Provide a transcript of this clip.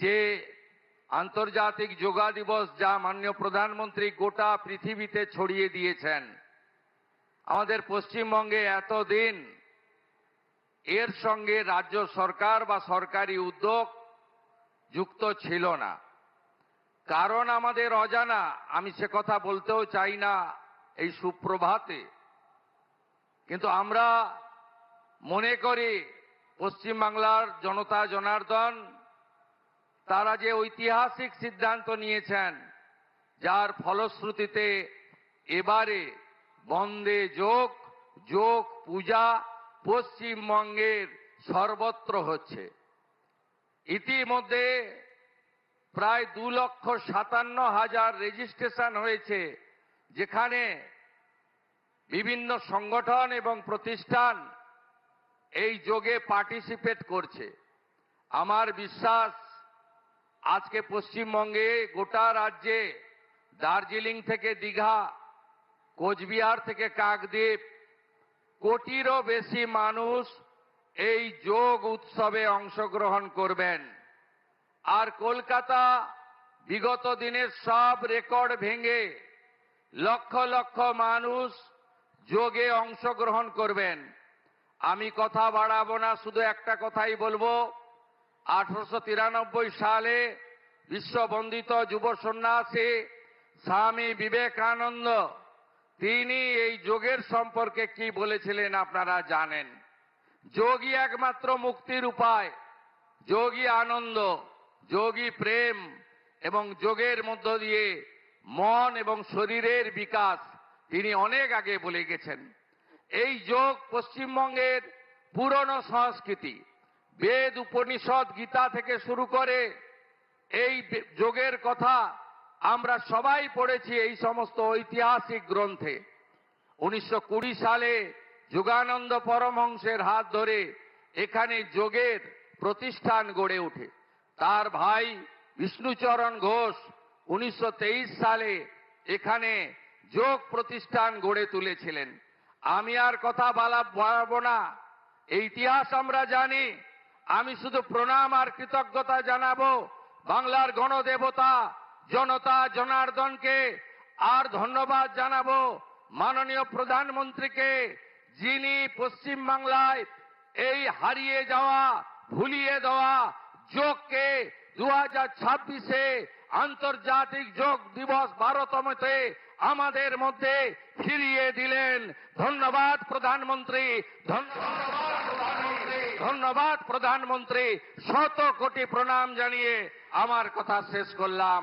যে আন্তর্জাতিক যোগা দিবস যা মাননীয় প্রধানমন্ত্রী গোটা পৃথিবীতে ছড়িয়ে দিয়েছেন, আমাদের পশ্চিমবঙ্গে এতদিন এর সঙ্গে রাজ্য সরকার বা সরকারি উদ্যোগ যুক্ত ছিল না। কারণ আমাদের অজানা, আমি সে কথা বলতেও চাই না এই সুপ্রভাতে, কিন্তু আমরা মনে করি পশ্চিমবাংলার জনতা জনার্দন তারা যে ঐতিহাসিক সিদ্ধান্ত নিয়েছেন, যার ফলশ্রুতিতে এবারে বন্দে যোগ যোগ পূজা পশ্চিমবঙ্গের সর্বত্র হচ্ছে। ইতিমধ্যে প্রায় 2,57,000 রেজিস্ট্রেশন হয়েছে, যেখানে বিভিন্ন সংগঠন এবং প্রতিষ্ঠান এই যোগে পার্টিসিপেট করছে। আমার বিশ্বাস আজকে পশ্চিমবঙ্গে গোটা রাজ্যে দার্জিলিং থেকে দীঘা, কোচবিহার থেকে কাকদ্বীপ কোটিরও বেশি মানুষ এই যোগ উৎসবে অংশগ্রহণ করবেন। আর কলকাতা বিগত দিনের সব রেকর্ড ভেঙে লক্ষ লক্ষ মানুষ যোগে অংশগ্রহণ করবেন। আমি কথা বাড়াবো না, শুধু একটা কথাই বলবো। 1893 সালে বিশ্ববন্দিত যুব সন্ন্যাসী স্বামী বিবেকানন্দ তিনি এই যোগের সম্পর্কে কি বলেছিলেন আপনারা জানেন। যোগই একমাত্র মুক্তির উপায়, যোগই আনন্দ, যোগই প্রেম, এবং যোগের মধ্য দিয়ে মন এবং শরীরের বিকাশ তিনি অনেক আগে বলে গেছেন। এই যোগ পশ্চিমবঙ্গের পুরনো সংস্কৃতি, বেদ উপনিষদ গীতা থেকে শুরু করে এই যোগের কথা আমরা সবাই পড়েছি এই সমস্ত ঐতিহাসিক গ্রন্থে। 1920 সালে যোগানন্দ পরমহংসের হাত ধরে এখানে যোগের প্রতিষ্ঠান গড়ে ওঠে। তার ভাই বিষ্ণুচরণ ঘোষ 1923 সালে এখানে যোগ প্রতিষ্ঠান গড়ে তুলেছিলেন। আমি আর কথা বাড়াবো না, এই ইতিহাস আমরা জানি। আমি শুধু প্রণাম আর কৃতজ্ঞতা জানাবো বাংলার গণদেবতা জনতা জনার্দনকে, আর ধন্যবাদ জানাবো মাননীয় প্রধানমন্ত্রীকে, যিনি পশ্চিমবাংলায় এই হারিয়ে যাওয়া, ভুলিয়ে দেওয়া যোগকে 2026-এ আন্তর্জাতিক যোগ দিবস 12তমতে আমাদের মধ্যে ফিরিয়ে দিলেন। ধন্যবাদ প্রধানমন্ত্রী, ধন্যবাদ প্রধানমন্ত্রী। শত কোটি প্রণাম জানিয়ে আমার কথা শেষ করলাম।